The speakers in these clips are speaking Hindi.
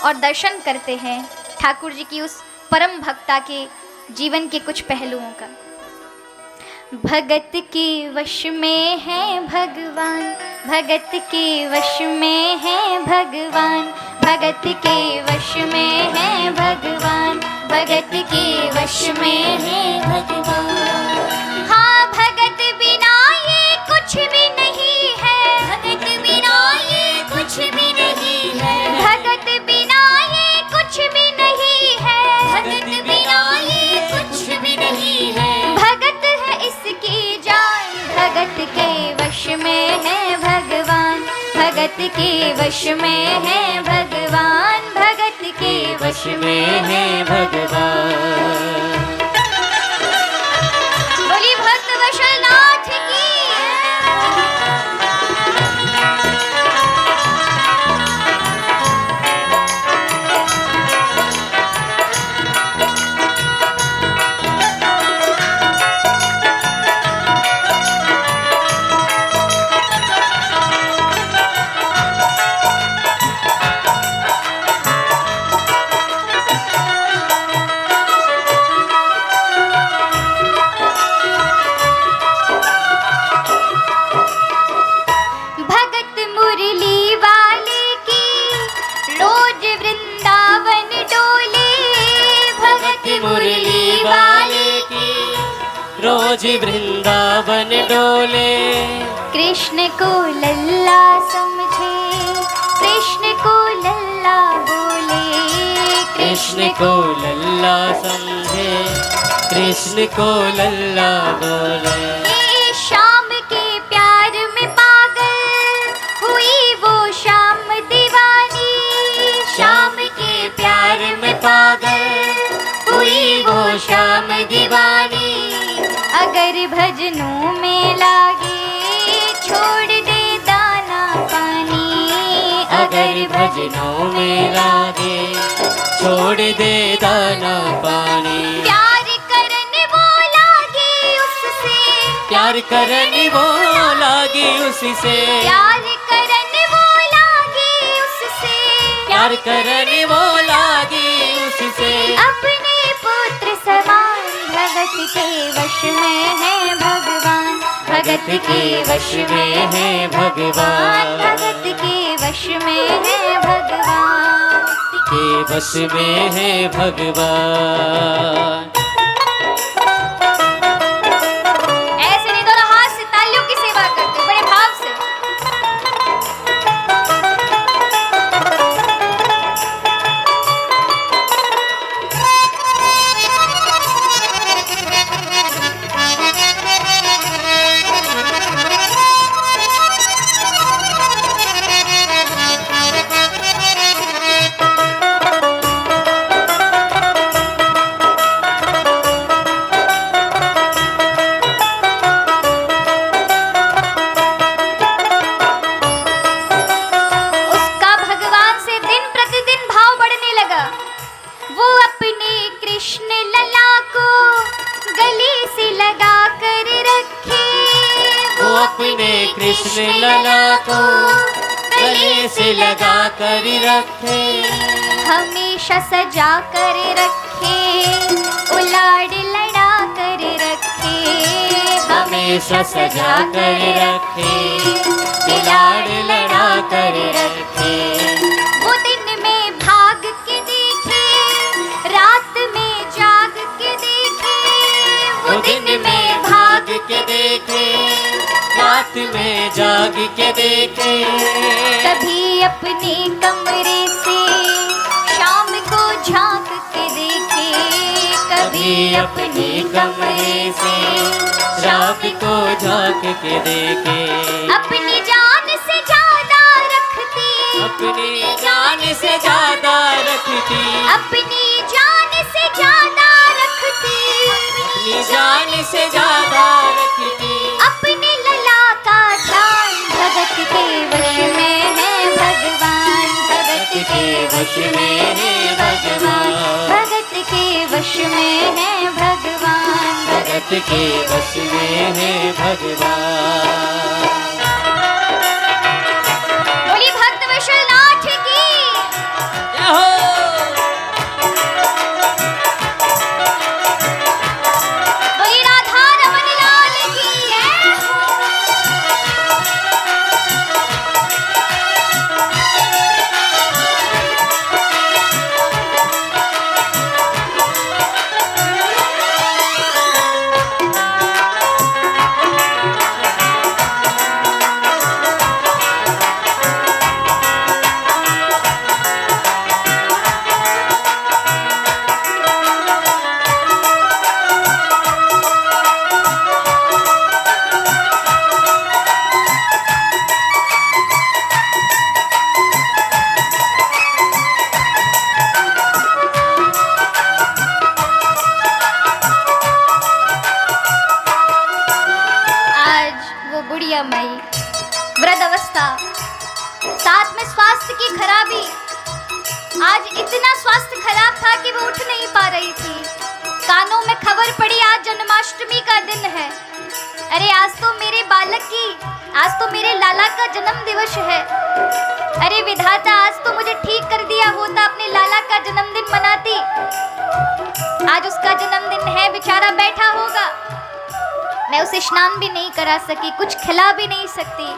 और दर्शन करते हैं ठाकुर जी की उस परम भक्ता के जीवन के कुछ पहलुओं का। भगत के वश में है भगवान, भगत के वश में है भगवान, भगत के वश में है भगवान, भगत के वश में है भगवान। हाँ, भगत बिना ये कुछ भी नहीं है, भगत बिना ये कुछ भी नहीं है, भगत बिना ये कुछ भी नहीं है, भगत बिना ये कुछ भी नहीं है। भगत है इसकी जान, भगत के वश में है भगवान, भगत के वश में है भगवान, भगत के वश में है भगवान। बोली भक्त वशलनाथ की। रोज वृंदावन डोले, कृष्ण को लल्ला समझे, कृष्ण को लल्ला बोले, कृष्ण को लल्ला समझे, कृष्ण को लल्ला बोले। शाम के प्यार में पागल हुई वो शाम दीवानी, शाम के प्यार में पागल हुई वो शाम दीवानी। अगर भजनों में लागे छोड़ दे दाना पानी, अगर भजनों में लागे छोड़ दे दाना पानी। प्यार करने वो लागे उससे, प्यार करने वो लागे उससे, प्यार करने वो लागे उससे, प्यार करने वो लागे उससे। अपने पुत्र समान भगत के वश में है भगवान, भगत के वश में है भगवान, भगत के वश में है भगवान, के वश में है भगवान। ऐसे नहीं दोनों हाथ से तालियों की सेवा करते बड़े भाव से। कृष्ण लला को गले से लगा कर रखे, हमेशा सजा कर रखे, उलाड़ लड़ा कर रखे, हमेशा सजा कर रखे, उलाड़ लड़ा कर रखे। वो दिन में भाग के देखे, रात में जाग के देखे, वो दिन में भाग के देखे, रात में जाग के देखे। कभी अपने कमरे से शाम को झांक के देखे, कभी अपने कमरे से शाम को झांक के देखे। अपनी जान से ज्यादा रखती, अपनी जान से ज्यादा रखती, अपनी जान से ज्यादा रखती, अपनी जान से ज्यादा रखती। अपने लला का ध्यान भगत के वश में है भगवान, भगत के वश में है भगवान, भगत के वश में है भगवान, भगत के वश में है भगवान। बोली भक्त वशलनाथ की। जय हो। स्वास्थ्य की खराबी, आज इतना स्वास्थ्य खराब था कि वो उठ नहीं पा रही थी। कानों में खबर पड़ी आज जन्माष्टमी का दिन है। अरे आज तो मेरे बालक की, आज तो मेरे लाला का जन्म दिवस है। अरे विधाता, आज तो मुझे ठीक कर दिया होता, अपने लाला का जन्मदिन मनाती। आज उसका जन्मदिन है, बेचारा बैठा होगा, मैं उसे स्नान भी नहीं करा सकी, कुछ खिला भी नहीं सकती।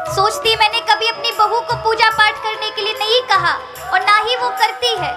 सोचती मैंने कभी अपनी बहू को पूजा पाठ करने के लिए नहीं कहा और ना ही वो करती है,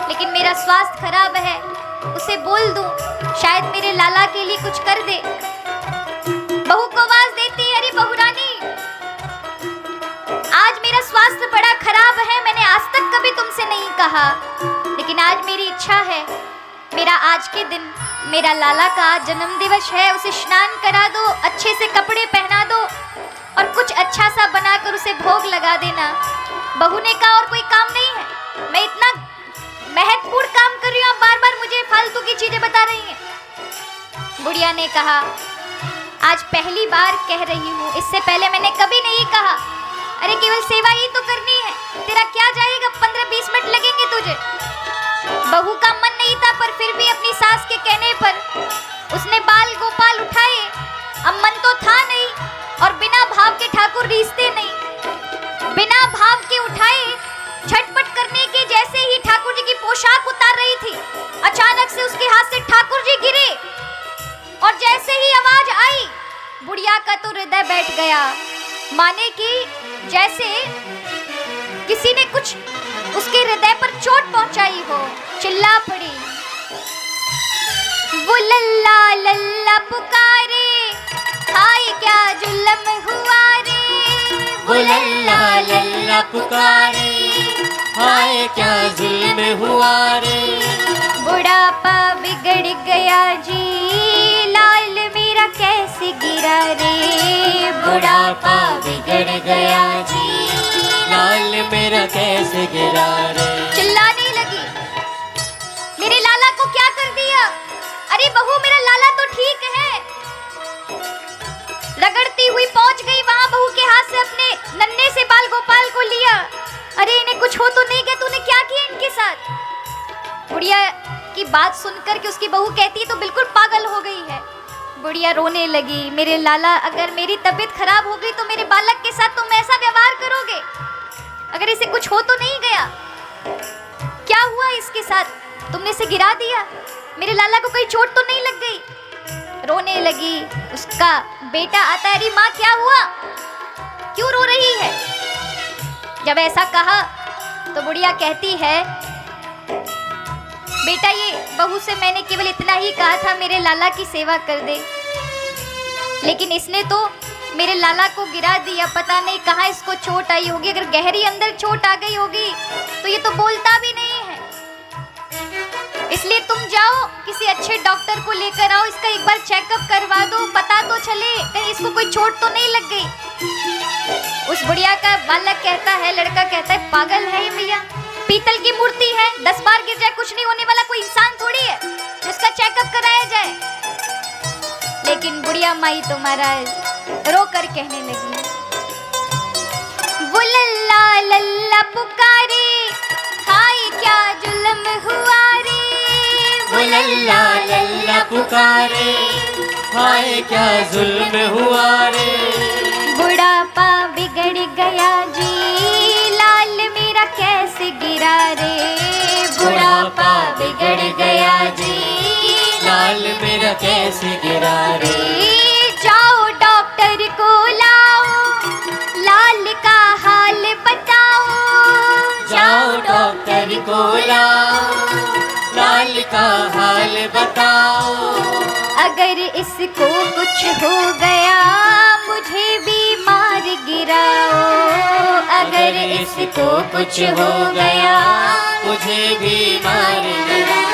लेकिन मेरा स्वास्थ्य खराब है, उसे बोल दूं शायद मेरे लाला के लिए कुछ कर दे। बहू को आवाज देती, अरे बहू रानी, आज मेरा स्वास्थ्य बड़ा खराब है, मैंने आज तक कभी तुमसे नहीं कहा, लेकिन आज मेरी इच्छा है, मेरा आज के दिन मेरा लाला का जन्म दिवस है, उसे स्नान करा दो, अच्छे से कपड़े पहना दो और कुछ अच्छा सा बनाकर उसे भोग लगा देना। बहू ने कहा और कोई काम नहीं है, मैं इतना महत्वपूर्ण काम कर रही हूँ, आप बार बार मुझे फालतू की चीजें बता रही हैं। बुढ़िया ने कहा, आज पहली बार कह रही हूँ, इससे पहले मैंने कभी नहीं कहा। अरे केवल सेवा ही तो करनी है, तेरा क्या जाएगा, 15-20 मिनट लगेंगे तुझे। बहू का मन नहीं था, पर फिर भी अपनी सास के कहने पर उसने बाल गोपाल उठाए। अब मन तो था नहीं और बिना भाव के ठाकुर रीसते नहीं, बिना भाव के उठाए। झटपट करने के जैसे ही ठाकुर जी की पोशाक उतार रही थी, अचानक से उसके हाथ से ठाकुर जी गिरे और जैसे ही आवाज आई, बुढ़िया का तो हृदय बैठ गया, माने कि जैसे किसी ने कुछ उसके हृदय पर चोट पहुंचाई हो। चिल्ला पड़ी, वो लल्ला लल्ला पुकारे, हाय क्या जुल्म हुआ रे। वो लल्ला लल्ला पुकारे, हाय क्या जुल्म हुआ रे। बुढ़ापा बिगड़ गया जी, लाल मेरा कैसे गिरा रे। बुढ़ापा बिगड़ गया जी, लाल मेरा कैसे गिरा रे। चिल्लाने लगी, मेरे लाला को क्या कर दिया। अरे बहू, मेरा लाला तो ठीक है। रगड़ती हुई पहुंच गई वहां, बहू के हाथ से अपने नन्हे से बाल गोपाल को लिया। अरे इन्हें कुछ हो तो नहीं गया, तूने क्या किया इनके साथ। बुढ़िया की बात सुनकर के उसकी बहू कहती है तो बिल्कुल पागल हो गई है। बुढ़िया रोने लगी, मेरे लाला, अगर मेरी तबीयत खराब हो गई तो मेरे बालक के साथ तुम ऐसा व्यवहार करोगे। अगर इसे कुछ हो तो नहीं गया, क्या हुआ इसके साथ, तुमने इसे गिरा दिया, मेरे लाला को कोई चोट तो नहीं लग गई। रोने लगी। उसका बेटा आता है, अरे माँ क्या हुआ, क्यों रो रही है। जब ऐसा कहा तो बुढ़िया कहती है, बेटा ये बहू से मैंने केवल इतना ही कहा था मेरे लाला की सेवा कर दे, लेकिन इसने तो मेरे लाला को गिरा दिया। पता नहीं कहाँ इसको चोट आई होगी, अगर गहरी अंदर चोट आ गई होगी तो ये तो बोलता भी नहीं है। इसलिए तुम जाओ किसी अच्छे डॉक्टर को लेकर आओ, इसका एक बार चेकअप करवा दो, पता तो चले कहीं इसको कोई चोट तो नहीं लग गई। उस बुढ़िया का बालक कहता है, लड़का कहता है, पागल है ये भैया, पीतल की मूर्ति है, 10 बार गिर जाए कुछ नहीं होने वाला, कोई इंसान थोड़ी है जिसका चेकअप कराया जाए। लेकिन बुढ़िया माई तो महाराज रो कर कहने लगी, वो लल्ला लल्ला पुकारे, हाय क्या जुल्म हुआ रे। वो लल्ला लल्ला पुकारे, हाय क्या जुल्म हुआ रे। बुढ़ापा बिगड़ गया जी, लाल मेरा कैसे गिरा रे। बुढ़ापा बिगड़ गया जी, लाल मेरा कैसे गिरा रे। जाओ डॉक्टर को लाओ, लाल का हाल बताओ। जाओ डॉक्टर को लाओ, लाल का हाल बताओ। अगर इसको कुछ हो गया मुझे भी मार गिराओ। अगर इसको कुछ हो गया मुझे भी मार गिराओ।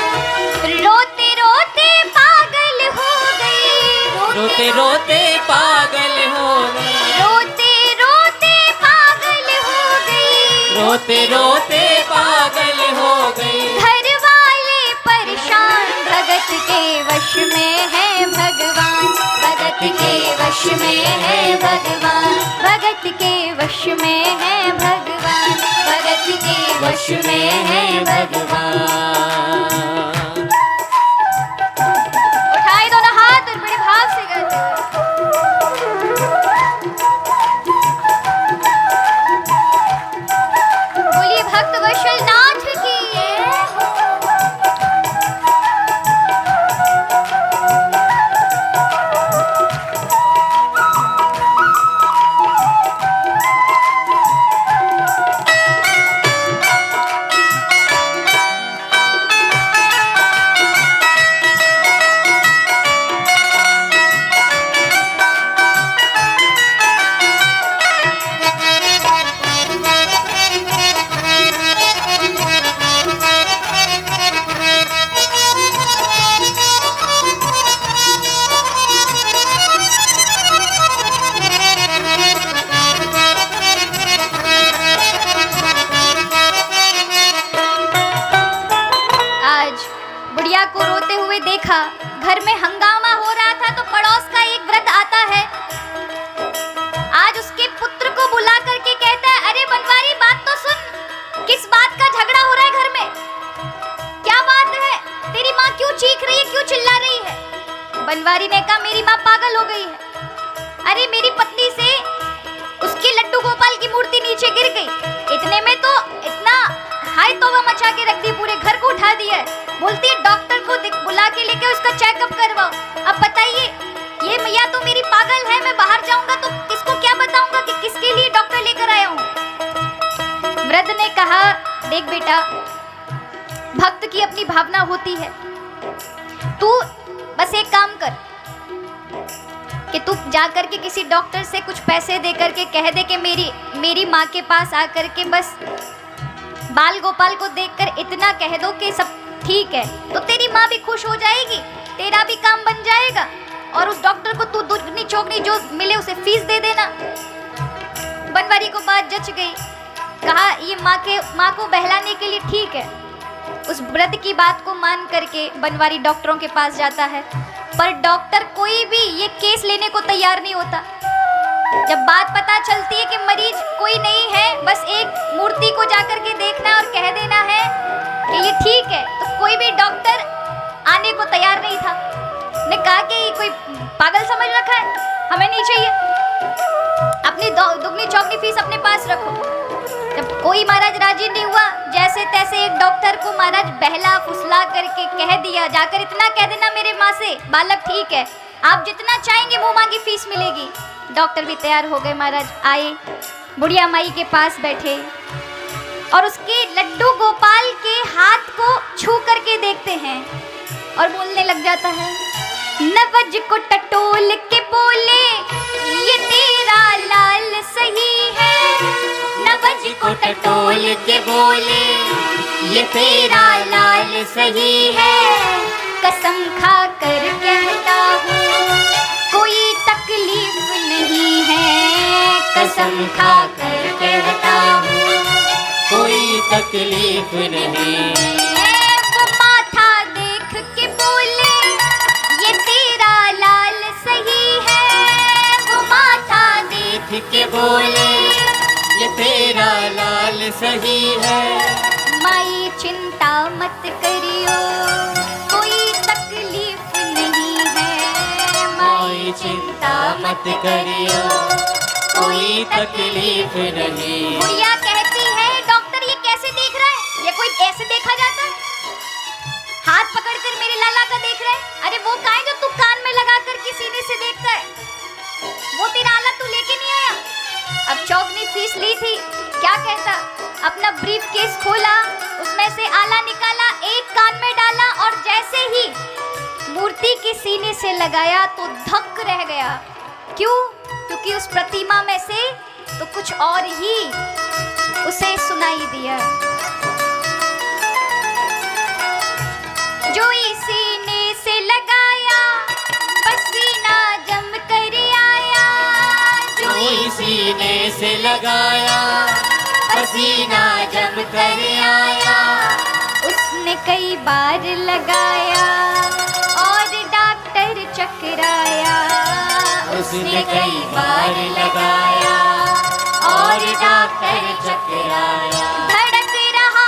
रोते रोते पागल हो गई, रोते रोते पागल हो गई, रोते रोते पागल हो गई, रोते रोते पागल हो गई। घर वाले परेशान, भगत के वश में है भगवान, भगत के वश में है भगवान, भगत के वश में है भगवान। वश में है भगवान। उठाए दोनों हाथ और बड़े भाव से गाते बोलिए भक्त वत्सल नाथ की। बुढ़िया को रोते हुए देखा, घर में हंगामा हो रहा था तो पड़ोस का एक वृद्ध आता है। आज उसके पुत्र को बुला करके कहता है, अरे बनवारी बात तो सुन, किस बात का झगड़ा हो रहा है घर में? क्या बात है? तेरी माँ क्यों चीख रही है, क्यों चिल्ला रही है? बनवारी ने कहा, मेरी माँ पागल हो गई है। अरे मेरी पत्नी से उसकी लड्डू गोपाल की मूर्ति नीचे गिर गई, इतने में तो इतना हाय तौबा मचा के रख दी, पूरे घर को उठा दिया है। बोलती है डॉक्टर को बुला के लेके उसका चेकअप करवाओ। अब बताइए, ये मैया तो मेरी पागल है, मैं बाहर जाऊंगा तो किसको क्या बताऊंगा कि किसके लिए डॉक्टर लेकर आया हूँ? वृद्ध ने कहा, देख बेटा, भक्त की अपनी भावना होती है, तू बस एक काम कर कि तू जाकर के किसी डॉक्टर से कुछ पैसे दे करके कह दे कि मेरी माँ के पास आकर के बस बाल गोपाल को देखकर इतना कह दो कि सब ठीक है, तो तेरी माँ भी खुश हो जाएगी, तेरा भी काम बन जाएगा, और उस डॉक्टर को तू दुगनी चौगनी जो मिले उसे फीस दे देना। बनवारी को बात जच गई, कहा ये माँ को बहलाने के लिए ठीक है। उस वृद्ध की बात को मान करके बनवारी डॉक्टरों के पास जाता है, पर डॉक्टर कोई भी ये केस लेने को तैयार नहीं होता। जब बात पता चलती है कि मरीज कोई नहीं है, बस एक मूर्ति को जाकर के देखना और कह देना है कि ये ठीक है, तो कोई भी डॉक्टर आने को तैयार नहीं था। ने कहा कि ये कोई पागल समझ रखा है, हमें नहीं चाहिए, अपनी दुगनी चौगनी फीस अपने पास रखो। जब कोई महाराज राजी नहीं हुआ, जैसे तैसे एक डॉक्टर को महाराज बहला फुसला करके कह दिया, जाकर इतना कह देना मेरे माँ से, बालक ठीक है, आप जितना चाहेंगे मुंह मांगी फीस मिलेगी। डॉक्टर भी तैयार हो गए, महाराज आए, बुढ़िया माई के पास बैठे और उसके लड्डू गोपाल के हाथ को छू करके देखते हैं और बोलने लग जाता है, नवज को टटोल के बोले ये तेरा लाल सही है, नवज को टटोल के बोले ये तेरा लाल सही है, कसम खा कर कहता हूँ कोई तकलीफ नहीं है, कसम खा कर कहता हूँ कोई तकलीफ नहीं। वो माथा देख के बोले ये तेरा लाल सही है, वो माथा देख के बोले ये तेरा लाल सही है, माई चिंता मत करियो कोई तकलीफ नहीं है, माई चिंता मत करियो कोई तकलीफ नहीं। बुढ़िया कहती है, डॉक्टर ये कैसे देख रहा है, ये कोई ऐसे देखा जाता है? हाथ पकड़कर मेरे लाला का देख रहा है? अरे वो कहाँ है जो तू कान में लगा कर के सीने से देखता है? वो तेरा आला तू लेके नहीं आया? अब चौगनी फीस ली थी, क्या कहता, अपना ब्रीफ केस खोला, उसमें से आला निकाला, एक कान में डाला और जैसे ही मूर्ति के सीने से लगाया तो धक्क रह गया। क्यों? क्योंकि उस प्रतिमा में से तो कुछ और ही उसे सुनाई दिया। जो इस सीने से लगाया पसीना जम कर आया, जो सीने से लगाया पसीना जम कर आया, उसने कई बार लगाया और डॉक्टर चकराया, उसने कई बार लगाया और डॉक्टर चकराया। धड़क रहा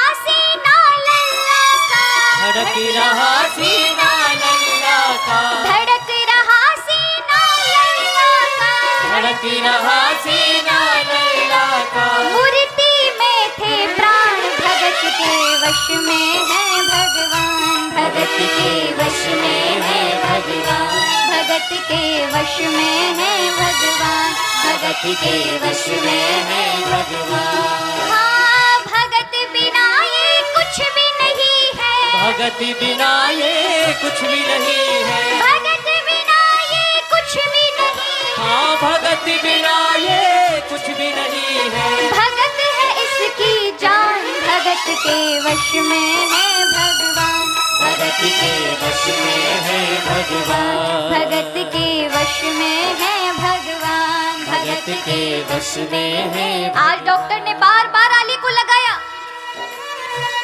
धड़क रहा सीना लैला का, धड़क रहा सीना लैला का, धड़क रहा सीना लैला का। मूर्ति में थे प्राण भगत के वश में है भगवान, भगत के वश में है भगवान, भगत के वश में है भगवान, भगत के वश में है भगवान। हाँ भगत बिना ये कुछ भी नहीं है, भगत बिना ये कुछ भी नहीं है, भगत बिना ये कुछ भी नहीं, हाँ भगत बिना ये कुछ भी नहीं है। भगत है इसकी जान, भगत के वश में है भगवान, भगत के वश में है भगवान, भगत के वश में है भगवान, भगत के वश में है। आज डॉक्टर ने बार बार आली को लगाया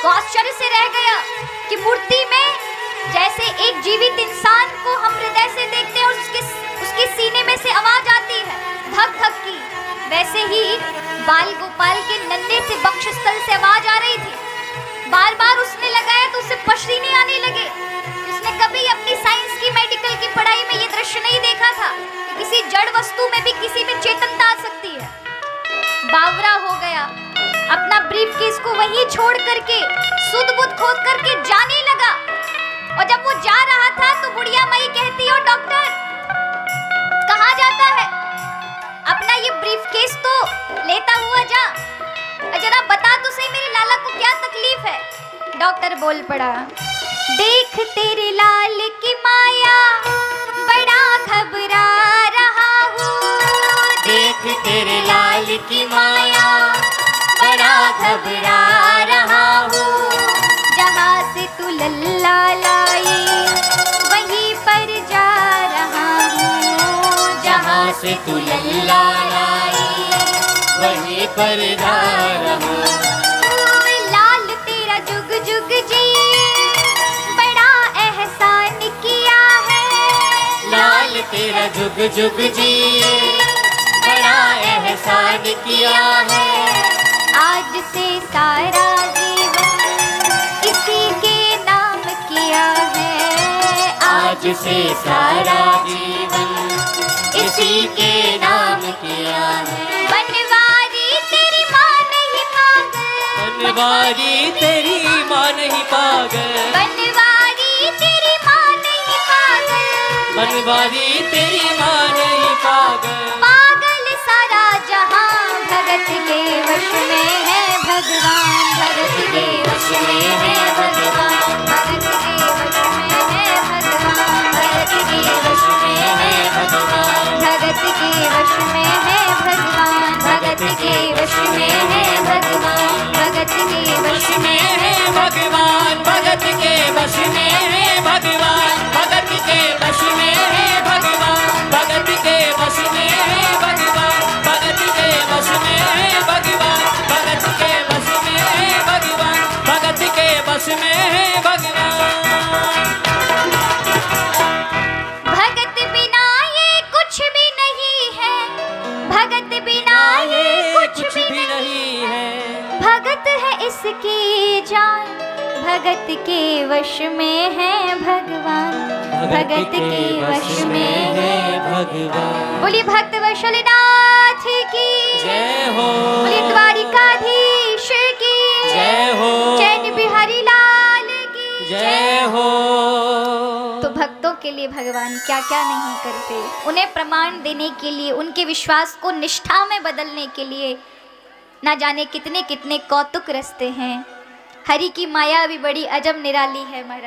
तो आश्चर्य से रह गया कि मूर्ति में जैसे एक जीवित इंसान को हम हृदय से देखते हैं और उसके सीने में से आवाज आती है धक धक की, वैसे ही बाल गोपाल के नन्हे से वक्षस्थल से आवाज आ रही थी। बार बार उसने लगाया तो उसे पसीने आने लगे। उसने कभी अपनी साइंस की मेडिकल की पढ़ाई में ये दृश्य नहीं देखा था कि किसी जड़ वस्तु में भी किसी में चेतनता आ सकती है। बावरा हो गया, अपना ब्रीफकेस को वहीं छोड़ करके सुध बुध खोद करके जाने लगा। और जब वो जा रहा था तो बुढ़िया माई कहती हो डॉक्टर कहाँ जाता है, अपना ये ब्रीफकेस तो लेता हुआ जा, जरा बता तो सही मेरे लाला को क्या तकलीफ है। डॉक्टर बोल पड़ा देख तेरे लाल की माया बड़ा घबरा रहा हूँ, देख तेरे लाल की माया बड़ा घबरा रहा हूँ। जहाँ से तू लल्ला लाई वहीं पर जा रहा हूँ, जहाँ से तू लल्ला लाई वहीं पर जा रहा हूँ। लाल तेरा जुग जुग जी बड़ा एहसान किया है, लाल तेरा जुग जुग जी बड़ा एहसान किया है। आज से सारा जीवन इसी के नाम किया है, आज से सारा जीवन इसी के नाम किया है। बनवारी तेरी माँ नहीं पागल, बनवारी तेरी माँ नहीं पागल, बनवारी तेरी माँ नहीं पागल, बनवारी तेरी माँ नहीं पागल। पागल सारा जहां भगत के वश में है भगवान, भगत के वश में है भगवान, भगत के वश में है भगवान, भगत के वश में है भगवान, भगत के वश में है भगवान, भगत के वश में है भगवान, भगत के वश में है भगवान, भगत के वश में है भगवान, भगत के वश में है भगवान, भगत के वश में है भगवान, भगत के वश में है भगवान, भगत के वश में है भगवान, भगत के वश में है भगवान। भगत बिना ये कुछ भी नहीं है, भगत बिना ये कुछ भी नहीं है, भगत है इसकी जान, भगत के वश में है भगवान, भगत के वश में है भगवान। बोलिए भक्त वशलनाथ की जय हो, बोलिए द्वारिकाधीश की जय हो, चैन बिहारी लाल की जय हो। तो भक्तों के लिए भगवान क्या क्या नहीं करते, उन्हें प्रमाण देने के लिए, उनके विश्वास को निष्ठा में बदलने के लिए ना जाने कितने कितने कौतुक रचते हैं। हरि की माया भी बड़ी अजब निराली है महाराज।